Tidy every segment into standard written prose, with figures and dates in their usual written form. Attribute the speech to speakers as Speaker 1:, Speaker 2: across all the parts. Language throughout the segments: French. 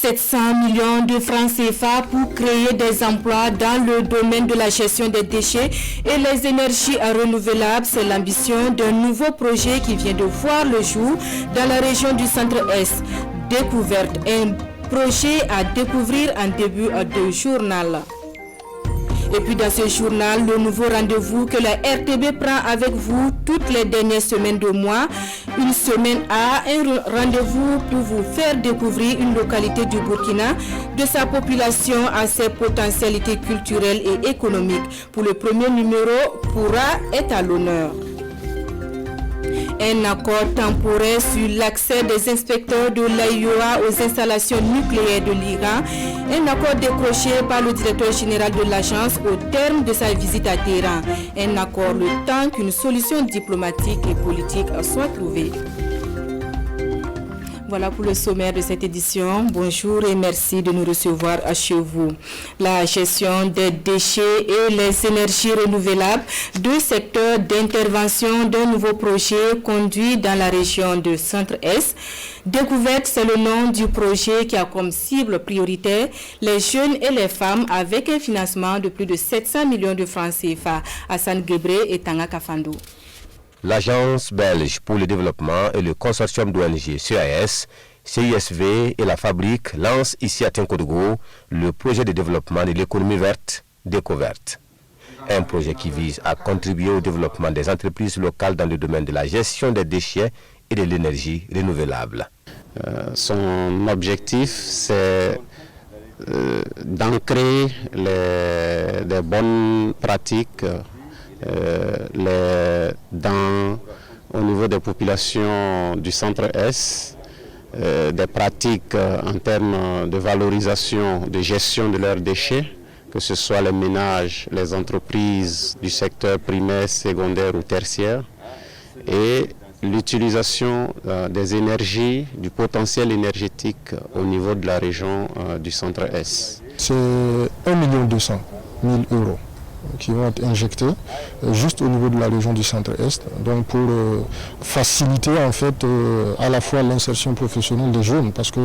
Speaker 1: 700 millions de francs CFA pour créer des emplois dans le domaine de la gestion des déchets et les énergies renouvelables. C'est l'ambition d'un nouveau projet qui vient de voir le jour dans la région du Centre-Est. Découverte, un projet à découvrir en début de journal. Et puis dans ce journal, le nouveau rendez-vous que la RTB prend avec vous toutes les dernières semaines de mois. Une semaine à un rendez-vous pour vous faire découvrir une localité du Burkina, de sa population à ses potentialités culturelles et économiques. Pour le premier numéro, Pourra est à l'honneur. Un accord temporaire sur l'accès des inspecteurs de l'AIOA aux installations nucléaires de l'Iran. Un accord décroché par le directeur général de l'agence au terme de sa visite à Téhéran. Un accord le temps qu'une solution diplomatique et politique soit trouvée. Voilà pour le sommaire de cette édition. Bonjour et merci de nous recevoir chez vous. La gestion des déchets et les énergies renouvelables, deux secteurs d'intervention d'un nouveau projet conduit dans la région de Centre-Est. Découverte, c'est le nom du projet qui a comme cible prioritaire les jeunes et les femmes avec un financement de plus de 700 millions de francs CFA. Hassan Gebre et Tanga Kafando.
Speaker 2: L'Agence belge pour le développement et le consortium d'ONG CAS, CISV et la fabrique lancent ici à Tinkodougou le projet de développement de l'économie verte Découverte. Un projet qui vise à contribuer au développement des entreprises locales dans le domaine de la gestion des déchets et de l'énergie renouvelable.
Speaker 3: Son objectif, c'est d'ancrer les bonnes pratiques au niveau des populations du Centre-Est, des pratiques en termes de valorisation, de gestion de leurs déchets, que ce soit les ménages, les entreprises du secteur primaire, secondaire ou tertiaire, et l'utilisation des énergies, du potentiel énergétique au niveau de la région du Centre-Est.
Speaker 4: C'est 1,2 million d'euros qui vont être injectés juste au niveau de la région du Centre-Est, donc pour faciliter en fait à la fois l'insertion professionnelle des jeunes, parce que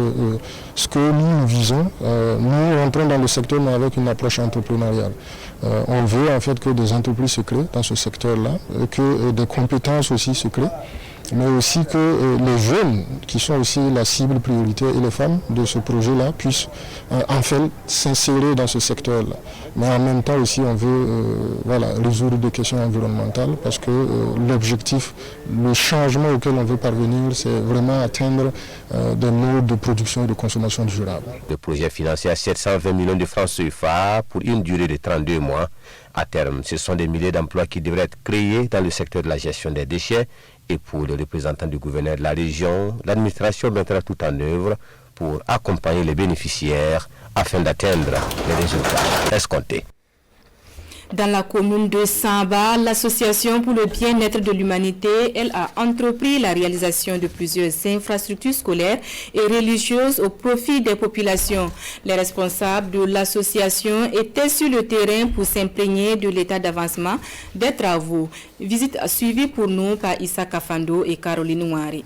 Speaker 4: ce que nous visons, nous rentrons dans le secteur mais avec une approche entrepreneuriale. On veut en fait que des entreprises se créent dans ce secteur-là, que des compétences aussi se créent, mais aussi que les jeunes, qui sont aussi la cible prioritaire, et les femmes de ce projet-là, puissent enfin s'insérer dans ce secteur-là. Mais en même temps aussi, on veut résoudre des questions environnementales, parce que l'objectif, le changement auquel on veut parvenir, c'est vraiment atteindre des modes de production et de consommation durable.
Speaker 2: Le projet financé à 720 millions de francs CFA pour une durée de 32 mois. À terme, ce sont des milliers d'emplois qui devraient être créés dans le secteur de la gestion des déchets. Et pour les représentants du gouverneur de la région, l'administration mettra tout en œuvre pour accompagner les bénéficiaires afin d'atteindre les résultats escomptés.
Speaker 1: Dans la commune de Samba, l'association pour le bien-être de l'humanité, elle a entrepris la réalisation de plusieurs infrastructures scolaires et religieuses au profit des populations. Les responsables de l'association étaient sur le terrain pour s'imprégner de l'état d'avancement des travaux. Visite suivie pour nous par Issa Kafando et Caroline Ouari.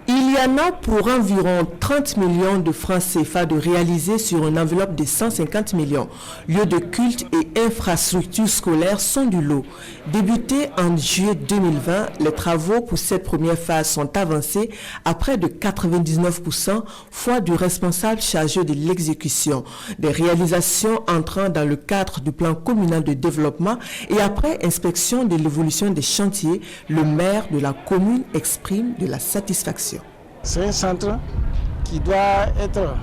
Speaker 5: Il y en a pour environ 30 millions de francs CFA de réaliser sur une enveloppe de 150 millions. Lieux de culte et infrastructures scolaires sont du lot. Débutés en juillet 2020, les travaux pour cette première phase sont avancés à près de 99%, foi du responsable chargé de l'exécution. Des réalisations entrant dans le cadre du plan communal de développement et après inspection de l'évolution des chantiers, le maire de la commune exprime de la satisfaction.
Speaker 6: C'est un centre qui doit être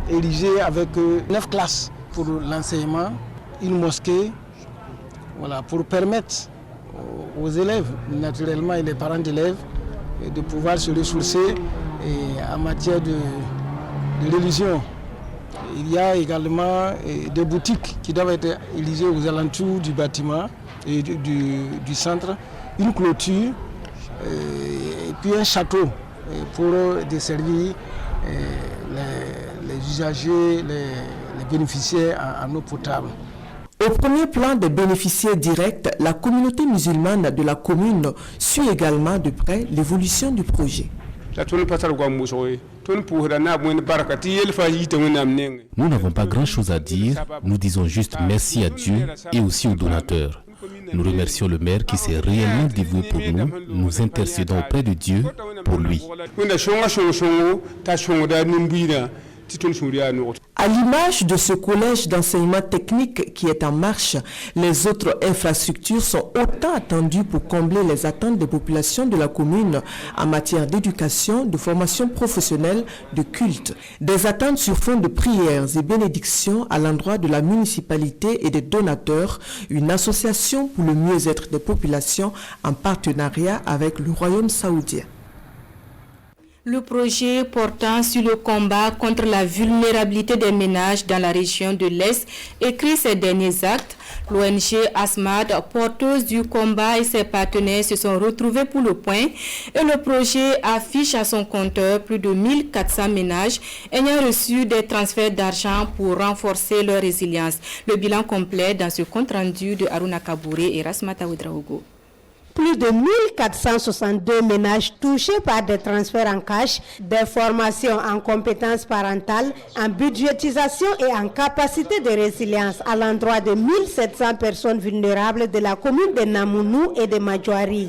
Speaker 6: érigé avec 9 classes pour l'enseignement, une mosquée, pour permettre aux élèves, naturellement, et les parents d'élèves, de pouvoir se ressourcer en matière de religion. Il y a également des boutiques qui doivent être érigées aux alentours du bâtiment et du centre, une clôture et puis un château pour desservir les usagers, les bénéficiaires en eau potable.
Speaker 5: Au premier plan des bénéficiaires directs, la communauté musulmane de la commune suit également de près l'évolution du projet.
Speaker 7: Nous n'avons pas grand-chose à dire, nous disons juste merci à Dieu et aussi aux donateurs. Nous remercions le maire qui s'est réellement dévoué pour nous. Nous intercédons auprès de Dieu pour lui.
Speaker 5: À l'image de ce collège d'enseignement technique qui est en marche, les autres infrastructures sont autant attendues pour combler les attentes des populations de la commune en matière d'éducation, de formation professionnelle, de culte. Des attentes sur fond de prières et bénédictions à l'endroit de la municipalité et des donateurs, une association pour le mieux-être des populations en partenariat avec le Royaume saoudien.
Speaker 1: Le projet portant sur le combat contre la vulnérabilité des ménages dans la région de l'Est écrit ses derniers actes. L'ONG ASMAD, porteuse du combat, et ses partenaires se sont retrouvés pour le point et le projet affiche à son compteur plus de 1400 ménages ayant reçu des transferts d'argent pour renforcer leur résilience. Le bilan complet dans ce compte-rendu de Haruna Kabouré et Rasmata Ouedraogo.
Speaker 8: Plus de 1462 ménages touchés par des transferts en cash, des formations en compétences parentales, en budgétisation et en capacité de résilience à l'endroit de 1700 personnes vulnérables de la commune de Namounou et de Madjouari.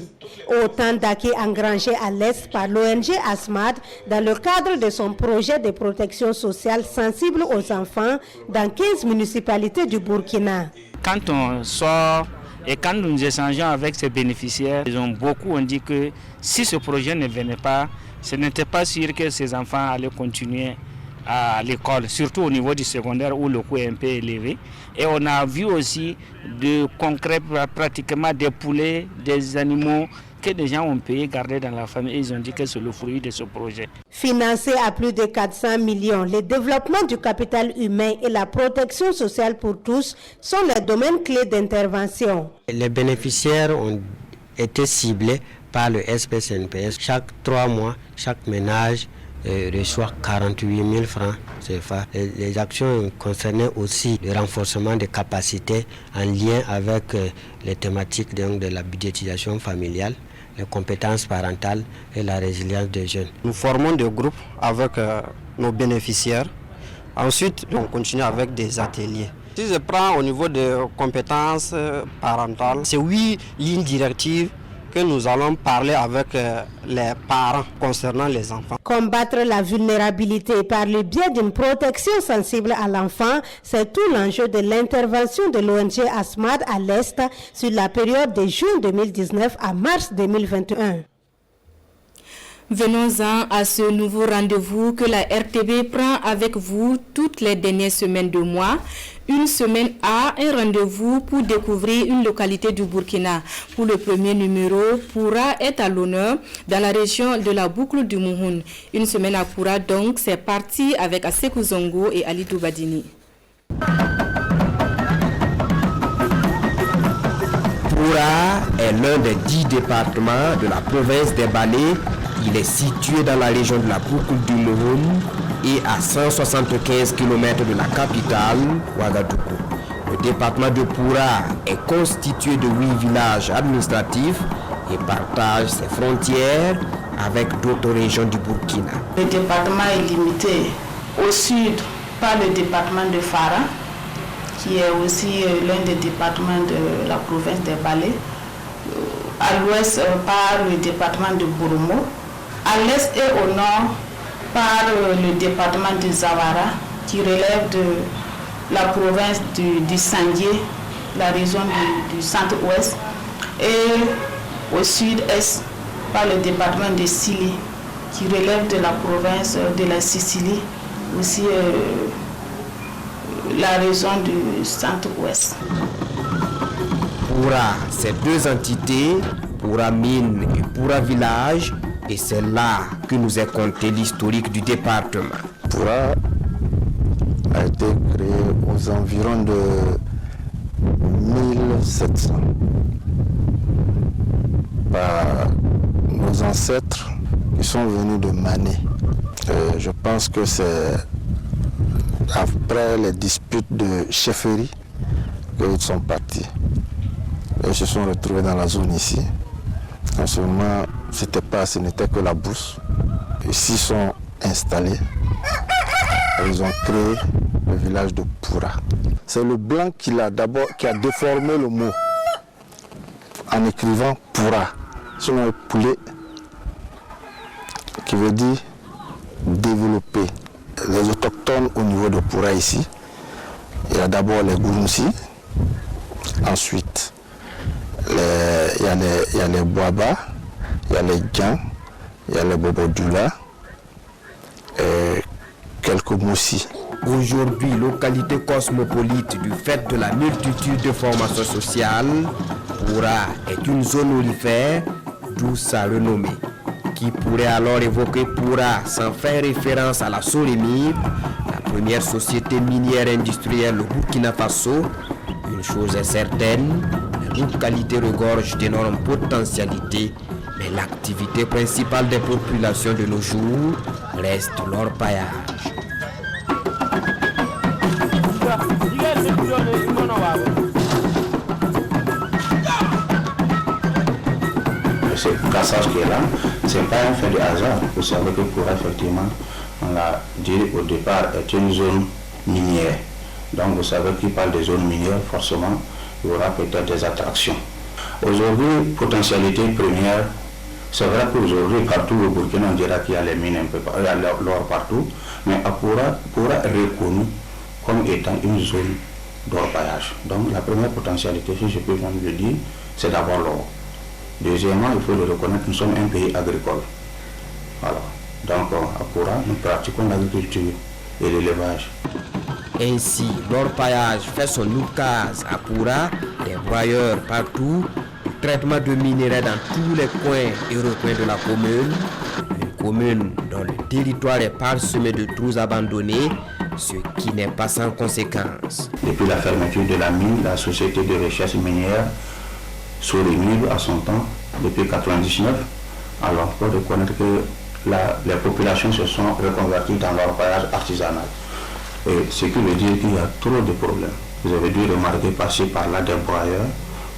Speaker 8: Autant d'acquis engrangés à l'Est par l'ONG ASMAD dans le cadre de son projet de protection sociale sensible aux enfants dans 15 municipalités du Burkina.
Speaker 9: Quand on sort et quand nous échangeons avec ces bénéficiaires, beaucoup ont dit que si ce projet ne venait pas, ce n'était pas sûr que ces enfants allaient continuer à l'école, surtout au niveau du secondaire où le coût est un peu élevé. Et on a vu aussi de concret, pratiquement des poulets, des animaux que des gens ont payé garder dans la famille et ils ont dit que c'est le fruit de ce projet.
Speaker 8: Financé à plus de 400 millions, le développement du capital humain et la protection sociale pour tous sont les domaines clés d'intervention.
Speaker 10: Les bénéficiaires ont été ciblés par le SPCNPS. Chaque 3 mois, chaque ménage reçoit 48 000 francs CFA. Les actions concernaient aussi le renforcement des capacités en lien avec les thématiques de la budgétisation familiale, les compétences parentales et la résilience des jeunes.
Speaker 11: Nous formons des groupes avec nos bénéficiaires. Ensuite, on continue avec des ateliers. Si je prends au niveau des compétences parentales, c'est 8 lignes directives que nous allons parler avec les parents concernant les enfants.
Speaker 8: Combattre la vulnérabilité par le biais d'une protection sensible à l'enfant, c'est tout l'enjeu de l'intervention de l'ONG ASMAD à l'Est sur la période de juin 2019 à mars 2021.
Speaker 1: Venons-en à ce nouveau rendez-vous que la RTB prend avec vous toutes les dernières semaines de mois. Une semaine A, un rendez-vous pour découvrir une localité du Burkina. Pour le premier numéro, Poura est à l'honneur dans la région de la boucle du Mouhoun. Une semaine à Poura donc, c'est parti avec Asekou Zongo et Ali Doubadini.
Speaker 12: Poura est l'un des 10 départements de la province des Balais. Il est situé dans la région de la boucle du Mouhoun et à 175 km de la capitale, Ouagadougou. Le département de Poura est constitué de 8 villages administratifs et partage ses frontières avec d'autres régions du Burkina.
Speaker 13: Le département est limité au sud par le département de Fara, qui est aussi l'un des départements de la province des Balais, à l'ouest par le département de Bouroumo, à l'est et au nord par le département de Zawara, qui relève de la province du Sandié, la région du centre-ouest, et au sud-est par le département de Sili, qui relève de la province de la Sicile, aussi la région du centre-ouest.
Speaker 12: Poura, ces deux entités, Poura Mine et Poura Village, et c'est là que nous est conté l'historique du département.
Speaker 4: Poura a été créé aux environs de 1700 par nos ancêtres qui sont venus de Mané. Je pense que c'est après les disputes de chefferie qu'ils sont partis. Ils se sont retrouvés dans la zone ici. En ce moment, ce n'était que la bourse.
Speaker 14: ici sont installés. Ils ont créé le village de Poura. C'est le blanc qui a déformé le mot en écrivant Poura. Sinon, le poulet qui veut dire développer. Les autochtones au niveau de Poura ici, il y a d'abord les Gounoussi, ensuite il y a les Boaba, il y a les Djan, il y a les Bobodula et quelques Moussi.
Speaker 12: Aujourd'hui, localité cosmopolite du fait de la multitude de formations sociales, Poura est une zone olivère, d'où sa renommée, qui pourrait alors évoquer Poura sans faire référence à la Sorémie, la première société minière industrielle au Burkina Faso. Une chose est certaine, la localité regorge d'énormes potentialités, mais l'activité principale des populations de nos jours reste l'orpaillage.
Speaker 15: Ce cassage qui est là, ce n'est pas un fait de hasard. Vous savez que Poura, effectivement, on l'a dit au départ, est une zone minière. Donc vous savez qu'il parle des zones minières, forcément, il y aura peut-être des attractions. Aujourd'hui, potentialité première, c'est vrai qu'aujourd'hui, partout au Burkina, on dira qu'il y a les mines un peu, il y a l'or partout, mais à Poura est reconnu comme étant une zone d'orpaillage. Donc la première potentialité, si je peux même le dire, c'est d'abord l'or. Deuxièmement, il faut le reconnaître, nous sommes un pays agricole. Voilà. Donc à Poura, nous pratiquons l'agriculture et l'élevage.
Speaker 12: Ainsi, l'orpaillage fait son oukase à Poura, des broyeurs partout, le traitement de minerais dans tous les coins et recoins de la commune. Une commune dont le territoire est parsemé de trous abandonnés, ce qui n'est pas sans conséquence.
Speaker 15: Depuis la fermeture de la mine, la société de recherche minière Sorémie à son temps, depuis 1999, alors il faut reconnaître que les populations se sont reconverties dans l'orpaillage artisanal. Et ce qui veut dire qu'il y a trop de problèmes. Vous avez dû remarquer passer par là des broyeurs,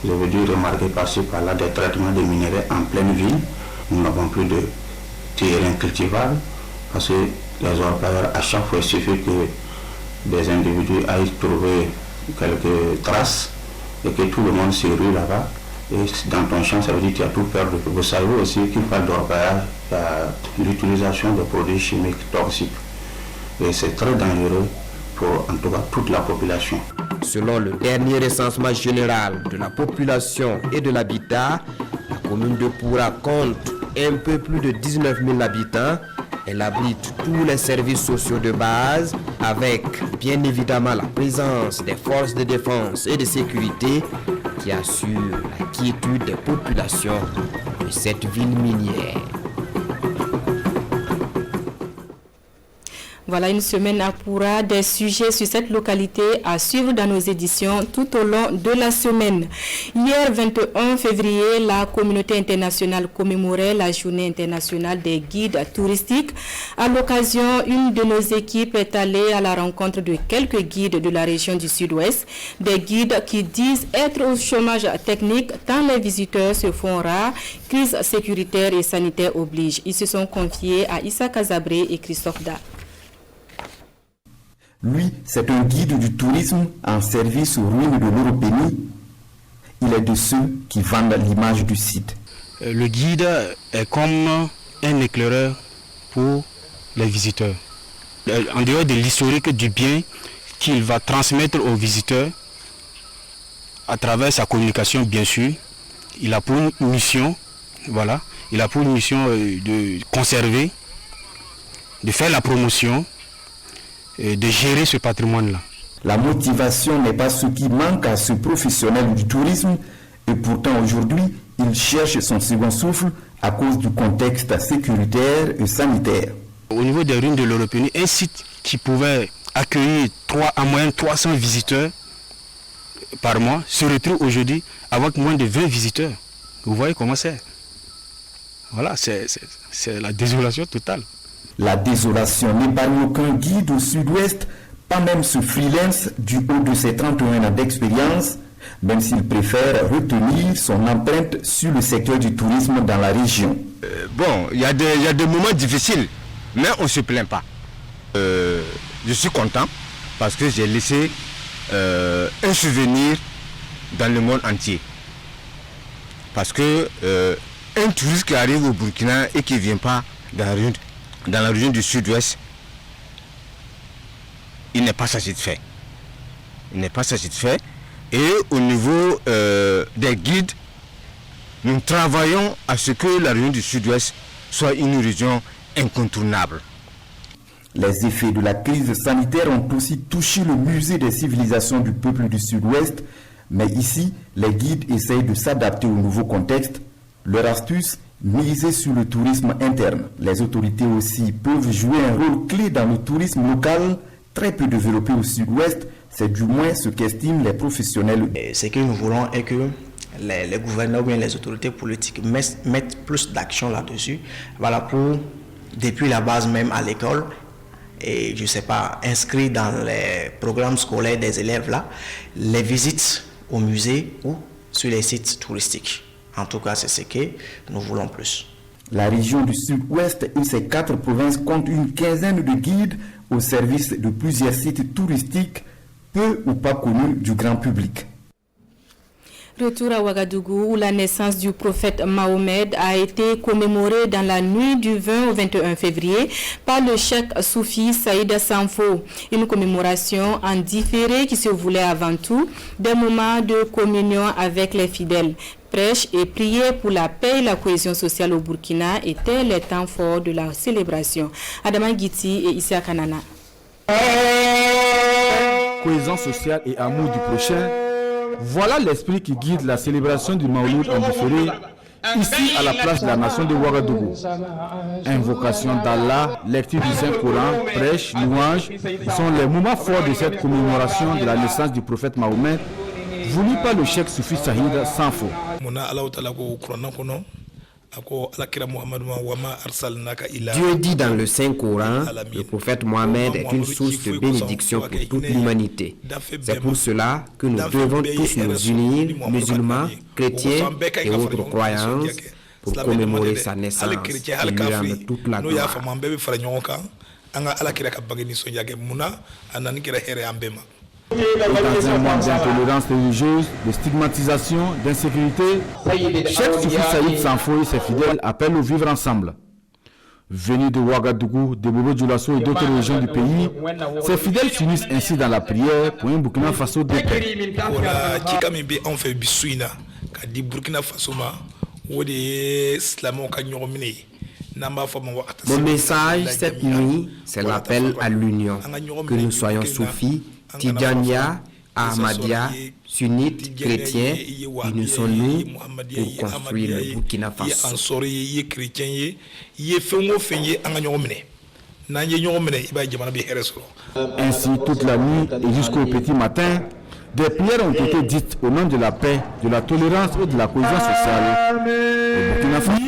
Speaker 15: vous avez dû remarquer passer par là des traitements de minerais en pleine ville. Nous n'avons plus de terrain cultivable parce que les orpailleurs, à chaque fois, il suffit que des individus aillent trouver quelques traces et que tout le monde se rue là-bas. Et dans ton champ, ça veut dire que tu as tout perdu. Vous savez aussi qu'il parle d'orpaillage, il y a l'utilisation de produits chimiques toxiques. Et c'est très dangereux pour, en tout cas, toute la population.
Speaker 12: Selon le dernier recensement général de la population et de l'habitat, la commune de Poura compte un peu plus de 19 000 habitants. Elle abrite tous les services sociaux de base, avec bien évidemment la présence des forces de défense et de sécurité qui assurent la quiétude des populations de cette ville minière.
Speaker 1: Voilà une semaine à Poura, des sujets sur cette localité à suivre dans nos éditions tout au long de la semaine. Hier, 21 février, la communauté internationale commémorait la journée internationale des guides touristiques. À l'occasion, une de nos équipes est allée à la rencontre de quelques guides de la région du Sud-Ouest, des guides qui disent être au chômage technique tant les visiteurs se font rares, crise sécuritaire et sanitaire oblige. Ils se sont confiés à Issa Kazabré et Christophe Da.
Speaker 16: Lui, c'est un guide du tourisme en service aux ruines de l'Europénie. Il est de ceux qui vendent l'image du site.
Speaker 17: Le guide est comme un éclaireur pour les visiteurs. En dehors de l'historique du bien qu'il va transmettre aux visiteurs, à travers sa communication bien sûr, il a pour mission, de conserver, de faire la promotion, et de gérer ce patrimoine-là.
Speaker 16: La motivation n'est pas ce qui manque à ce professionnel du tourisme et pourtant aujourd'hui, il cherche son second souffle à cause du contexte sécuritaire et sanitaire.
Speaker 17: Au niveau des ruines de l'Européenie, un site qui pouvait accueillir en moyenne 300 visiteurs par mois se retrouve aujourd'hui avec moins de 20 visiteurs. Vous voyez comment c'est. Voilà, c'est la désolation totale.
Speaker 16: La désolation n'épargne aucun guide au Sud-Ouest, pas même ce freelance du haut de ses 31 ans d'expérience, même s'il préfère retenir son empreinte sur le secteur du tourisme dans la région.
Speaker 18: Bon, il y a des moments difficiles, mais on ne se plaint pas. Je suis content parce que j'ai laissé un souvenir dans le monde entier. Parce que un touriste qui arrive au Burkina et qui ne vient pas dans la région du sud-ouest, il n'est pas satisfait. Il n'est pas satisfait. Et au niveau des guides, nous travaillons à ce que la région du sud-ouest soit une région incontournable.
Speaker 16: Les effets de la crise sanitaire ont aussi touché le musée des civilisations du peuple du sud-ouest, mais ici, les guides essayent de s'adapter au nouveau contexte. Leur astuce, miser sur le tourisme interne. Les autorités aussi peuvent jouer un rôle clé dans le tourisme local, très peu développé au sud-ouest. C'est du moins ce qu'estiment les professionnels.
Speaker 19: Ce que nous voulons est que les gouverneurs ou bien les autorités politiques mettent plus d'action là-dessus. Voilà, pour, depuis la base même à l'école, et je ne sais pas, inscrit dans les programmes scolaires des élèves là, les visites au musée ou sur les sites touristiques. En tout cas, c'est ce que nous voulons plus.
Speaker 16: La région du sud-ouest et ses 4 provinces comptent une quinzaine de guides au service de plusieurs sites touristiques peu ou pas connus du grand public.
Speaker 1: Retour à Ouagadougou où la naissance du prophète Mahomet a été commémorée dans la nuit du 20 au 21 février par le cheikh soufi Saïd Sanfo. Une commémoration en différé qui se voulait avant tout des moments de communion avec les fidèles. Prêche et prier pour la paix et la cohésion sociale au Burkina étaient les temps forts de la célébration. Adama Guiti et Issa Kanana.
Speaker 20: Cohésion sociale et amour du prochain. Voilà l'esprit qui guide la célébration du Maouloud en différé, ici à la place de la nation de Ouagadougou. Invocation d'Allah, lecture du Saint-Coran, prêche, louange sont les moments forts de cette commémoration de la naissance du prophète Mahomet, voulu par le cheikh soufi Saïd Sanfo.
Speaker 12: Dieu dit dans le Saint-Coran, le prophète Mohammed est une source de bénédiction pour toute l'humanité. C'est pour cela que nous devons tous nous unir, musulmans, chrétiens et autres croyances, pour commémorer sa naissance et lui rendre toute la gloire.
Speaker 20: Dans un monde d'intolérance religieuse, de stigmatisation, d'insécurité, cheikh soufi Saïd Sanfo et ses fidèles appellent au vivre ensemble. Venus de Ouagadougou, de Bobo Dioulasso et d'autres régions du pays, ces fidèles s'unissent ainsi dans la prière pour un Burkina Faso de paix.
Speaker 12: Mon message cette nuit, c'est l'appel à l'union, que nous soyons soufis, Tidjania, Ahmadiyya, sunnites, chrétiens, unissons-nous pour construire le Burkina Faso.
Speaker 20: Ainsi, toute la nuit et jusqu'au petit matin, des prières ont été dites au nom de la paix, de la tolérance et de la cohésion sociale au Burkina Faso.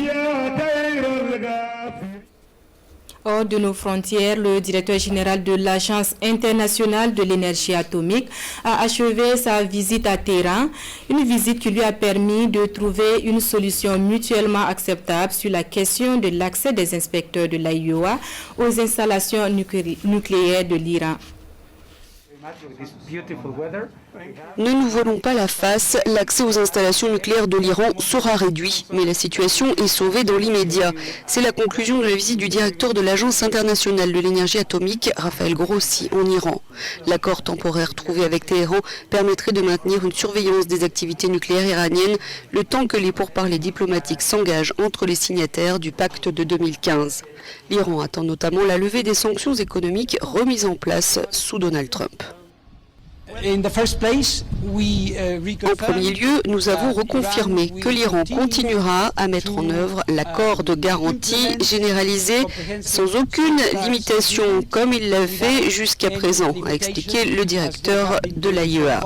Speaker 1: Hors de nos frontières, le directeur général de l'Agence internationale de l'énergie atomique a achevé sa visite à Téhéran, une visite qui lui a permis de trouver une solution mutuellement acceptable sur la question de l'accès des inspecteurs de l'AIOA aux installations nucléaires de l'Iran.
Speaker 21: Ne nous voilons pas la face, l'accès aux installations nucléaires de l'Iran sera réduit, mais la situation est sauvée dans l'immédiat. C'est la conclusion de la visite du directeur de l'Agence internationale de l'énergie atomique, Raphaël Grossi, en Iran. L'accord temporaire trouvé avec Téhéran permettrait de maintenir une surveillance des activités nucléaires iraniennes le temps que les pourparlers diplomatiques s'engagent entre les signataires du pacte de 2015. L'Iran attend notamment la levée des sanctions économiques remises en place sous Donald Trump. En premier lieu, nous avons reconfirmé que l'Iran continuera à mettre en œuvre l'accord de garantie généralisé sans aucune limitation, comme il l'a fait jusqu'à présent, a expliqué le directeur de l'AIEA.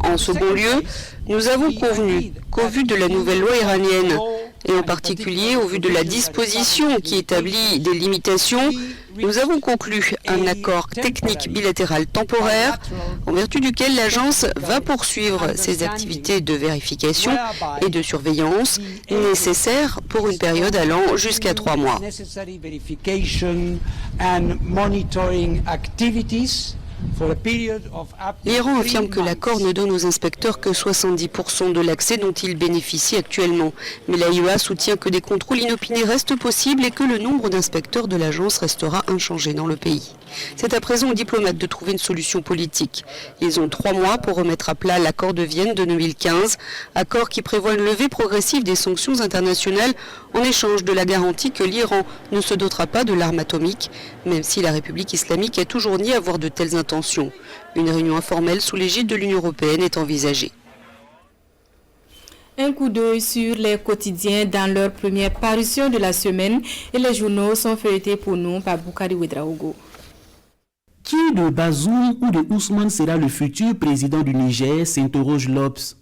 Speaker 21: En second lieu, nous avons convenu qu'au vu de la nouvelle loi iranienne, et en particulier au vu de la disposition qui établit des limitations, Nous avons conclu un accord technique bilatéral temporaire en vertu duquel l'agence va poursuivre ses activités de vérification et de surveillance nécessaires pour une période allant jusqu'à 3 mois. L'Iran affirme que l'accord ne donne aux inspecteurs que 70% de l'accès dont ils bénéficient actuellement. Mais l'AIEA soutient que des contrôles inopinés restent possibles et que le nombre d'inspecteurs de l'agence restera inchangé dans le pays. C'est à présent aux diplomates de trouver une solution politique. Ils ont 3 mois pour remettre à plat l'accord de Vienne de 2015, accord qui prévoit une levée progressive des sanctions internationales en échange de la garantie que l'Iran ne se dotera pas de l'arme atomique, même si la République islamique a toujours nié avoir de telles intentions. Une réunion informelle sous l'égide de l'Union européenne est envisagée.
Speaker 1: Un coup d'œil sur les quotidiens dans leur première parution de la semaine et les journaux sont feuilletés pour nous par Boukari Ouedraogo.
Speaker 3: Qui de Bazoum ou de Ousmane sera le futur président du Niger, s'interroge l'Obs.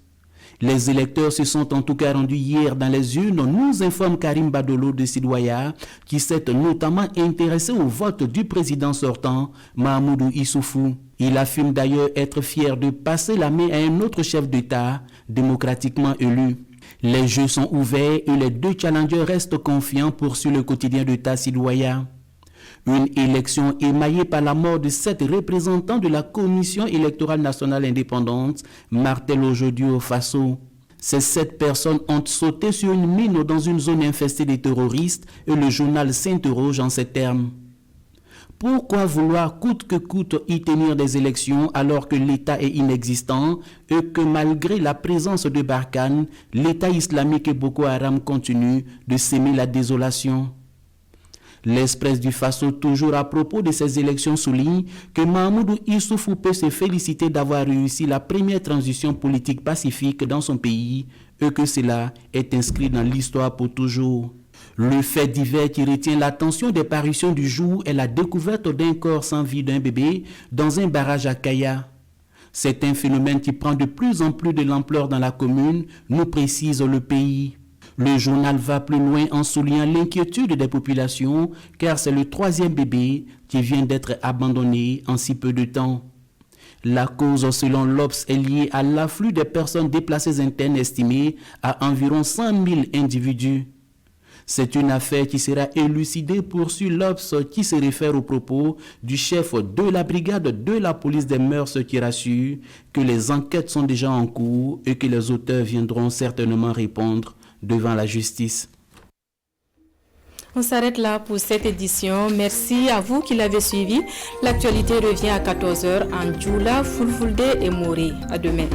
Speaker 3: Les électeurs se sont en tout cas rendus hier dans les urnes, nous informe Karim Badolo de Sidouaya, qui s'est notamment intéressé au vote du président sortant, Mahamoudou Issoufou. Il affirme d'ailleurs être fier de passer la main à un autre chef d'État, démocratiquement élu. Les jeux sont ouverts et les deux challengers restent confiants, poursuit le quotidien d'État Sidouaya. Une élection émaillée par la mort de 7 représentants de la Commission électorale nationale indépendante martèle aujourd'hui au Faso. Ces 7 personnes ont sauté sur une mine dans une zone infestée de terroristes et le journal s'interroge en ces termes. Pourquoi vouloir coûte que coûte y tenir des élections alors que l'État est inexistant et que malgré la présence de Barkhane, l'État islamique et Boko Haram continue de s'aimer la désolation? L'Express du Faso, toujours à propos de ces élections, souligne que Mahamoudou Issoufou peut se féliciter d'avoir réussi la première transition politique pacifique dans son pays et que cela est inscrit dans l'histoire pour toujours. Le fait divers qui retient l'attention des parutions du jour est la découverte d'un corps sans vie d'un bébé dans un barrage à Kaya. C'est un phénomène qui prend de plus en plus de l'ampleur dans la commune, nous précise le pays. Le journal va plus loin en soulignant l'inquiétude des populations car c'est le 3e bébé qui vient d'être abandonné en si peu de temps. La cause, selon l'Obs, est liée à l'afflux des personnes déplacées internes estimées à environ 100 000 individus. C'est une affaire qui sera élucidée, poursuit l'Obs, qui se réfère aux propos du chef de la brigade de la police des mœurs qui rassure que les enquêtes sont déjà en cours et que les auteurs viendront certainement répondre devant la justice.
Speaker 1: On s'arrête là pour cette édition. Merci à vous qui l'avez suivi. L'actualité revient à 14h en Djoula, Fulfulde et Moré. À demain.